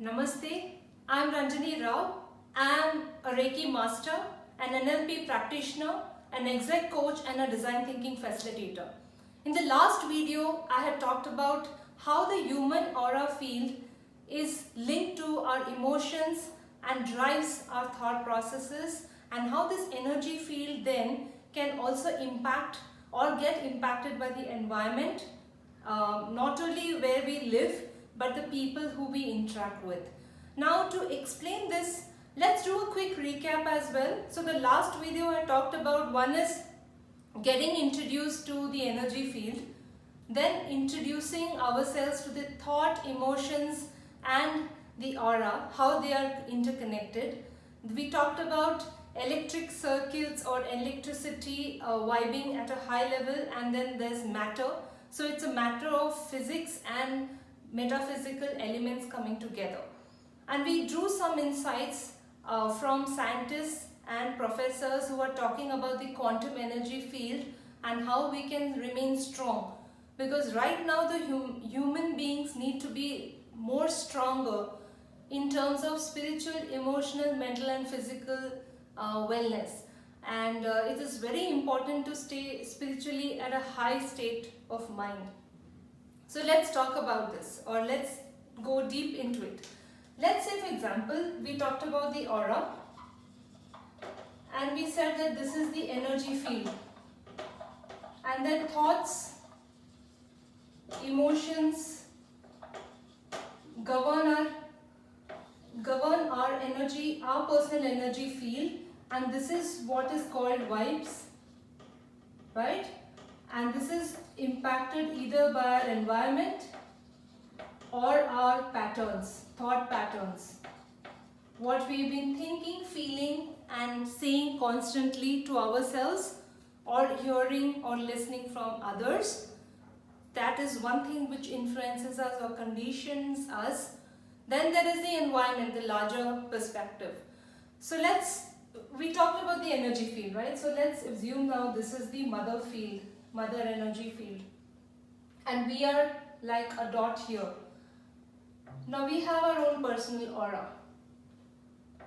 Namaste, I am Ranjini Rao. I am a Reiki master, an NLP practitioner, an exec coach and a design thinking facilitator. In the last video, I had talked about how the human aura field is linked to our emotions and drives our thought processes, and how this energy field then can also impact or get impacted by the environment, not only where we live but the people who we interact with. Now to explain this, let's do a quick recap as well. So the last video I talked about, one is getting introduced to the energy field, then introducing ourselves to the thought, emotions and the aura, how they are interconnected. We talked about electric circuits or electricity vibing at a high level, and then there's matter. So it's a matter of physics and metaphysical elements coming together. And we drew some insights from scientists and professors who are talking about the quantum energy field and how we can remain strong. Because right now the human beings need to be more stronger in terms of spiritual, emotional, mental and physical wellness. And it is very important to stay spiritually at a high state of mind. So let's talk about this, or let's go deep into it. Let's say, for example, we talked about the aura and we said that this is the energy field, and then thoughts, emotions govern our energy, our personal energy field, and this is what is called vibes, right? And this is impacted either by our environment or our patterns, thought patterns. What we've been thinking, feeling and saying constantly to ourselves, or hearing or listening from others. That is one thing which influences us or conditions us. Then there is the environment, the larger perspective. So we talked about the energy field, right? So let's assume now this is the mother field, mother energy field, and we are like a dot here. Now we have our own personal aura.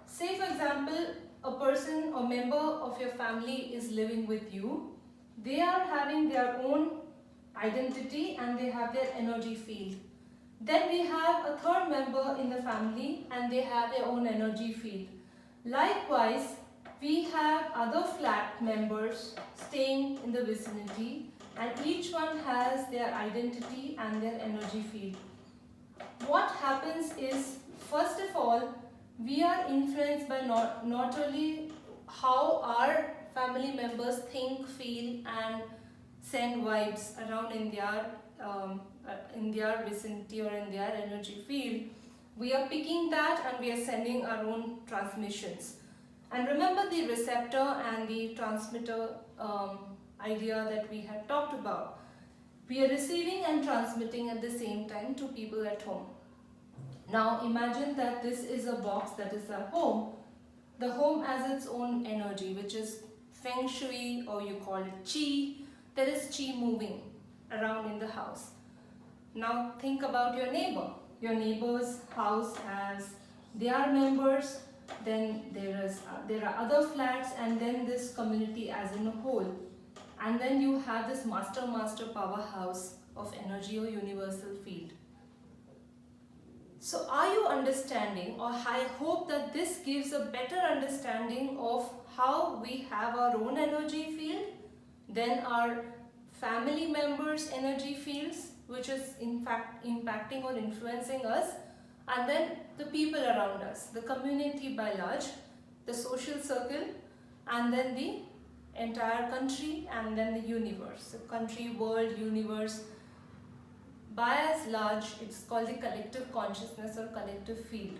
Say for example, a person or member of your family is living with you. They are having their own identity and they have their energy field. Then we have a third member in the family and they have their own energy field. Likewise, we have other flat members staying in the vicinity, and each one has their identity and their energy field. What happens is, first of all, we are influenced by not only how our family members think, feel and send vibes around in their vicinity or in their energy field. We are picking that and we are sending our own transmissions. And remember the receptor and the transmitter idea that we had talked about. We are receiving and transmitting at the same time to people at home. Now imagine that this is a box that is our home. The home has its own energy, which is feng shui, or you call it chi. There is chi moving around in the house. Now think about your neighbor. Your neighbor's house has their members, then there are other flats, and then this community as in a whole. And then you have this master powerhouse of energy or universal field. So are you understanding, or I hope that this gives a better understanding of how we have our own energy field, then our family members' energy fields, which is in fact impacting or influencing us, and then the people around us, the community by large, the social circle, and then the entire country, and then the universe. So country, world, universe. By as large, it's called the collective consciousness or collective field.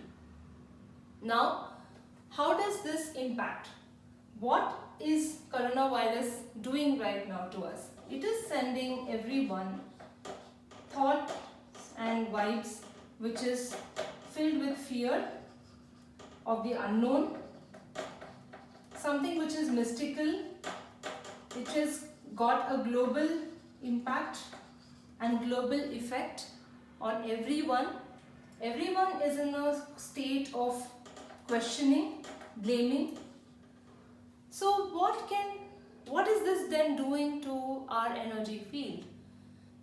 Now, how does this impact? What is coronavirus doing right now to us? It is sending everyone thoughts and vibes which is filled with fear of the unknown, something which is mystical, which has got a global impact and global effect on everyone, Everyone is in a state of questioning, blaming. So what is this then doing to our energy field?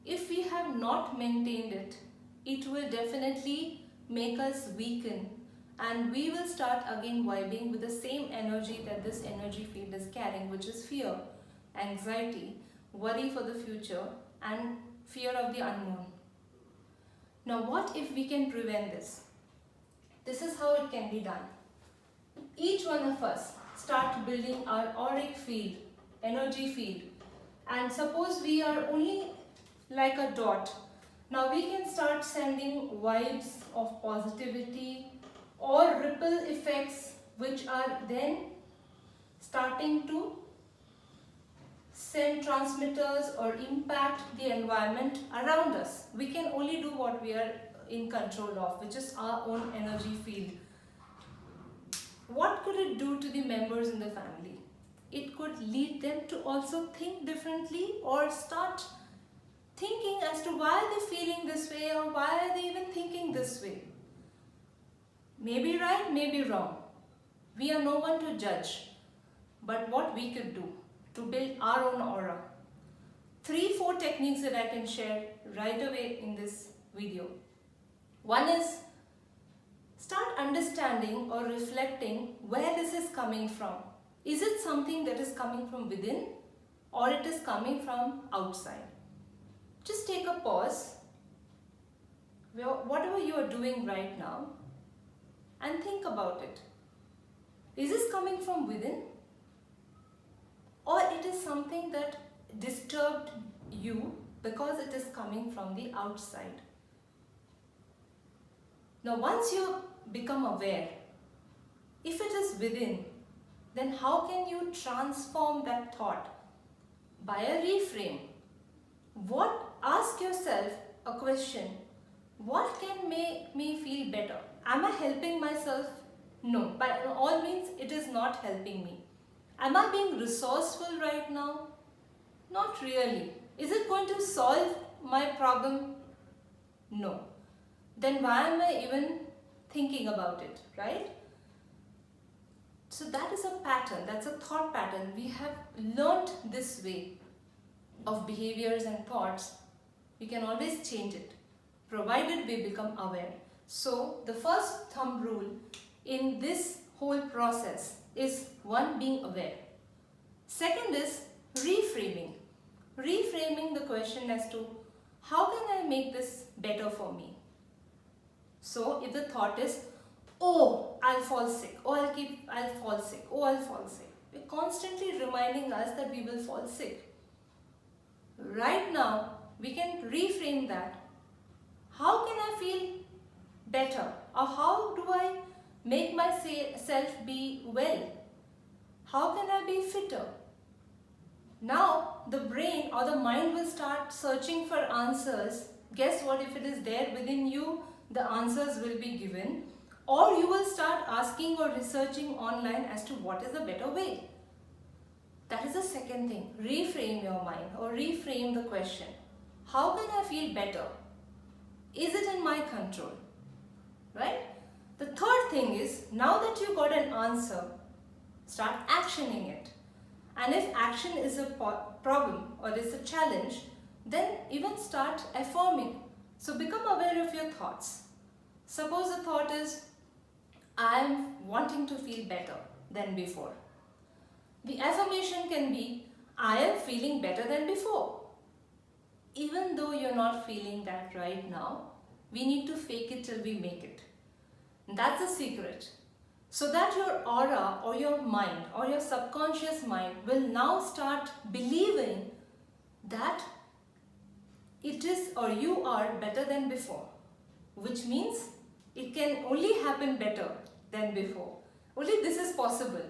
If we have not maintained it, it will definitely make us weaken, and we will start again vibing with the same energy that this energy field is carrying, which is fear, anxiety, worry for the future, and fear of the unknown. Now, what if we can prevent this? This is how it can be done. Each one of us start building our auric field, energy field, and suppose we are only like a dot. Now we can start sending vibes of positivity or ripple effects, which are then starting to send transmitters or impact the environment around us. We can only do what we are in control of, which is our own energy field. What could it do to the members in the family? It could lead them to also think differently or start thinking as to why are they feeling this way, or why are they even thinking this way. Maybe right, maybe wrong. We are no one to judge. But what we could do to build our own aura. 3-4 techniques that I can share right away in this video. One is start understanding or reflecting where this is coming from. Is it something that is coming from within, or it is coming from outside? Just take a pause, whatever you are doing right now, and think about it. Is this coming from within, or it is something that disturbed you because it is coming from the outside? Now, once you become aware, if it is within, then how can you transform that thought? By a reframe. Ask yourself a question. What can make me feel better? Am I helping myself? No, by all means it is not helping me. Am I being resourceful right now? Not really. Is it going to solve my problem? No. Then why am I even thinking about it, right? So that is a pattern, that's a thought pattern. We have learnt this way of behaviors and thoughts. We can always change it, provided we become aware. So the first thumb rule in this whole process is one, being aware. Second is reframing. Reframing the question as to how can I make this better for me? So if the thought is, oh, I'll fall sick, oh, I'll fall sick, oh, I'll fall sick. We're constantly reminding us that we will fall sick. Right now, we can reframe that. How can I feel better? Or how do I make myself be well? How can I be fitter? Now, the brain or the mind will start searching for answers. Guess what? If it is there within you, the answers will be given. Or you will start asking or researching online as to what is the better way. That is the second thing. Reframe your mind or reframe the question. How can I feel better? Is it in my control? Right? The third thing is, now that you got an answer, start actioning it. And if action is a problem or is a challenge, then even start affirming. So become aware of your thoughts. Suppose the thought is, I am wanting to feel better than before. The affirmation can be, I am feeling better than before. Even though you're not feeling that right now, we need to fake it till we make it. And that's the secret. So that your aura or your mind or your subconscious mind will now start believing that it is or you are better than before. Which means it can only happen better than before. Only this is possible.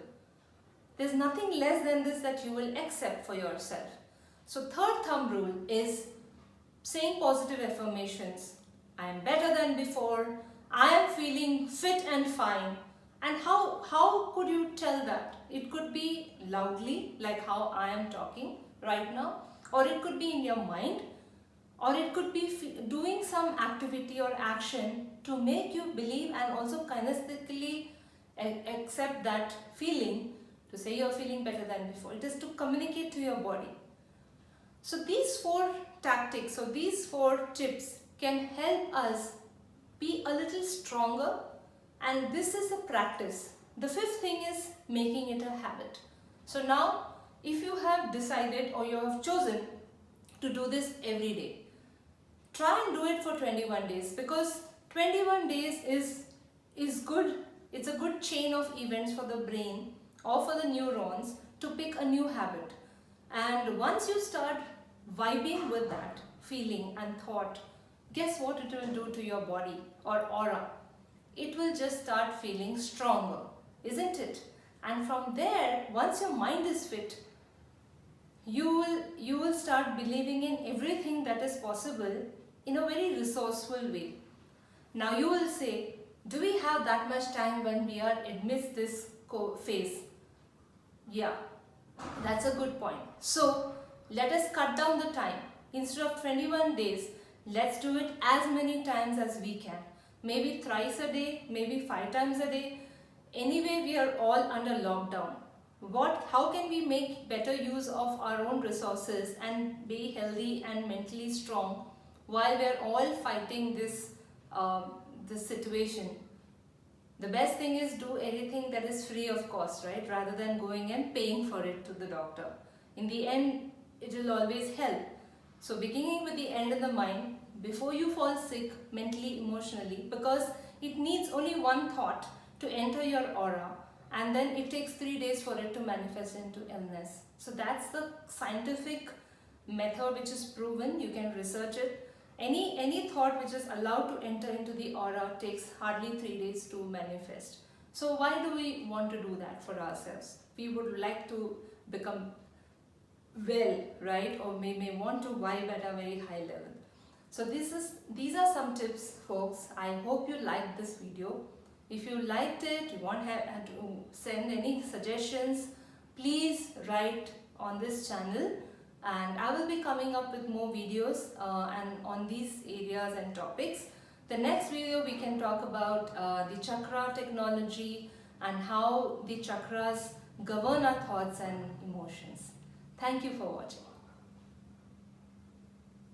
There's nothing less than this that you will accept for yourself. So third thumb rule is saying positive affirmations. I am better than before. I am feeling fit and fine. And how could you tell that? It could be loudly, like how I am talking right now, or it could be in your mind, or it could be doing some activity or action to make you believe and also kinesthetically accept that feeling, to say you're feeling better than before. It is to communicate to your body. So these 4 tactics or these 4 tips can help us be a little stronger, and this is a practice. The 5th thing is making it a habit. So now if you have decided or you have chosen to do this every day, try and do it for 21 days, because 21 days is good. It's a good chain of events for the brain or for the neurons to pick a new habit. And once you start vibing with that feeling and thought, guess what it will do to your body or aura? It will just start feeling stronger, isn't it? And from there, once your mind is fit, you will start believing in everything that is possible in a very resourceful way. Now you will say, do we have that much time when we are amidst this phase? Yeah, that's a good point. So let us cut down the time. Instead of 21 days, let's do it as many times as we can. Maybe thrice a day, maybe 5 times a day. Anyway, we are all under lockdown. How can we make better use of our own resources and be healthy and mentally strong while we are all fighting this situation? The best thing is do anything that is free of cost, right? Rather than going and paying for it to the doctor. In the end, it will always help. So beginning with the end in the mind, before you fall sick mentally, emotionally, because it needs only one thought to enter your aura, and then it takes 3 days for it to manifest into illness. So that's the scientific method which is proven. You can research it. Any thought which is allowed to enter into the aura takes hardly 3 days to manifest. So why do we want to do that for ourselves? We would like to become well, right? Or we may want to vibe at a very high level. So these are some tips, folks. I hope you liked this video. If you liked it, you want to send any suggestions, please write on this channel, and I will be coming up with more videos and on these areas and topics. The next video we can talk about the chakra technology and how the chakras govern our thoughts and emotions. Thank you for watching.